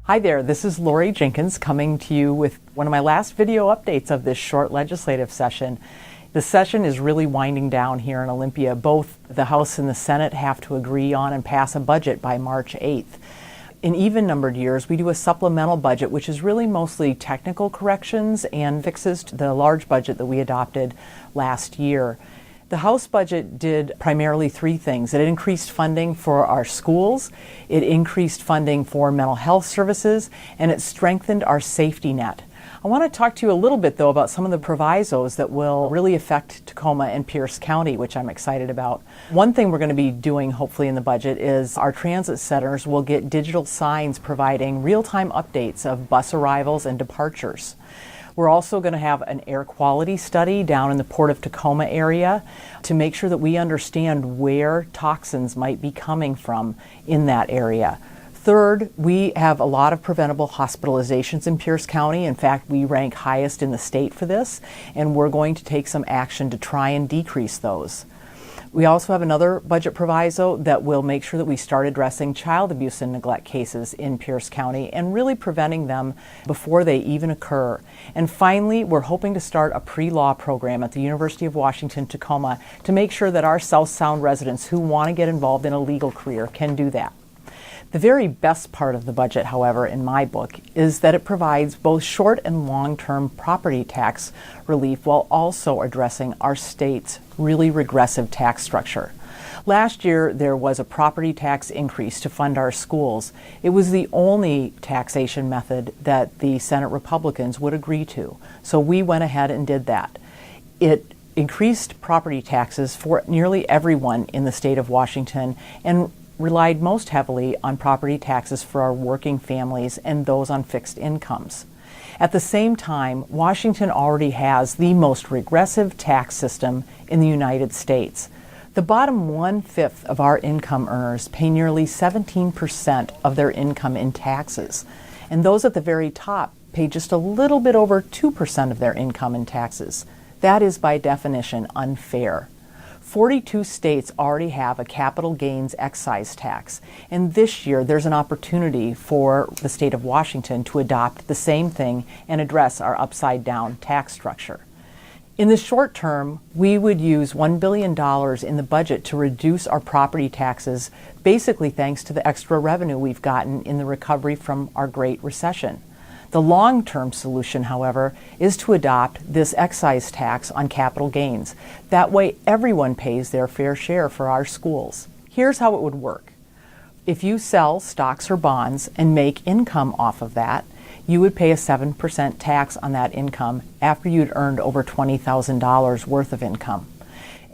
Hi there, this is Laurie Jinkins coming to you with one of my last video updates of this short legislative session. The session is really winding down here in Olympia. Both the House and the Senate have to agree on and pass a budget by March 8th. In even-numbered years, we do a supplemental budget, which is really mostly technical corrections and fixes to the large budget that we adopted last year. The House budget did primarily three things. It increased funding for our schools, it increased funding for mental health services, and it strengthened our safety net. I want to talk to you a little bit, though, about some of the provisos that will really affect Tacoma and Pierce County, which I'm excited about. One thing we're going to be doing, hopefully, in the budget is our transit centers will get digital signs providing real-time updates of bus arrivals and departures. We're also going to have an air quality study down in the Port of Tacoma area to make sure that we understand where toxins might be coming from in that area. Third, we have a lot of preventable hospitalizations in Pierce County. In fact, we rank highest in the state for this, and we're going to take some action to try and decrease those. We also have another budget proviso that will make sure that we start addressing child abuse and neglect cases in Pierce County and really preventing them before they even occur. And finally, we're hoping to start a pre-law program at the University of Washington, Tacoma to make sure that our South Sound residents who want to get involved in a legal career can do that. The very best part of the budget, however, in my book, is that it provides both short and long-term property tax relief while also addressing our state's really regressive tax structure. Last year, there was a property tax increase to fund our schools. It was the only taxation method that the Senate Republicans would agree to, so we went ahead and did that. It increased property taxes for nearly everyone in the state of Washington and relied most heavily on property taxes for our working families and those on fixed incomes. At the same time, Washington already has the most regressive tax system in the United States. The bottom 1/5 of our income earners pay nearly 17% of their income in taxes, and those at the very top pay just a little bit over 2% of their income in taxes. That is by definition unfair. 42 states already have a capital gains excise tax, and this year there's an opportunity for the state of Washington to adopt the same thing and address our upside-down tax structure. In the short term, we would use $1 billion in the budget to reduce our property taxes, basically thanks to the extra revenue we've gotten in the recovery from our Great Recession. The long-term solution, however, is to adopt this excise tax on capital gains. That way, everyone pays their fair share for our schools. Here's how it would work. If you sell stocks or bonds and make income off of that, you would pay a 7% tax on that income after you'd earned over $20,000 worth of income.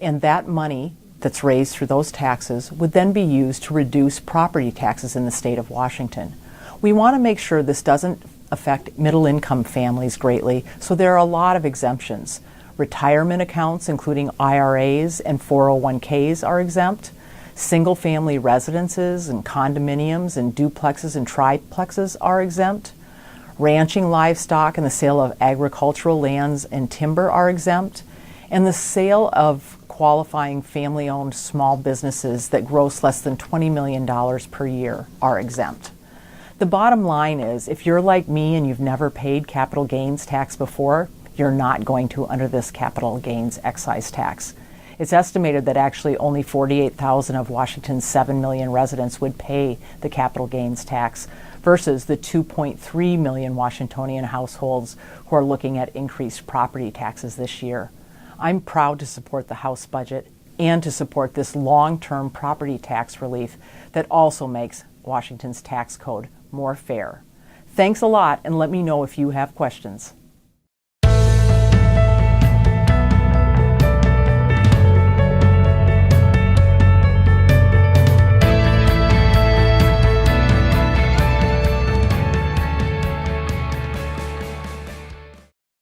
And that money that's raised through those taxes would then be used to reduce property taxes in the state of Washington. We want to make sure this doesn't affect middle-income families greatly, so there are a lot of exemptions. Retirement accounts, including IRAs and 401ks, are exempt. Single-family residences and condominiums and duplexes and triplexes are exempt. Ranching livestock and the sale of agricultural lands and timber are exempt. And the sale of qualifying family-owned small businesses that gross less than $20 million per year are exempt. The bottom line is, if you're like me and you've never paid capital gains tax before, you're not going to under this capital gains excise tax. It's estimated that actually only 48,000 of Washington's 7 million residents would pay the capital gains tax versus the 2.3 million Washingtonian households who are looking at increased property taxes this year. I'm proud to support the House budget and to support this long-term property tax relief that also makes Washington's tax code more fair. Thanks a lot, and let me know if you have questions.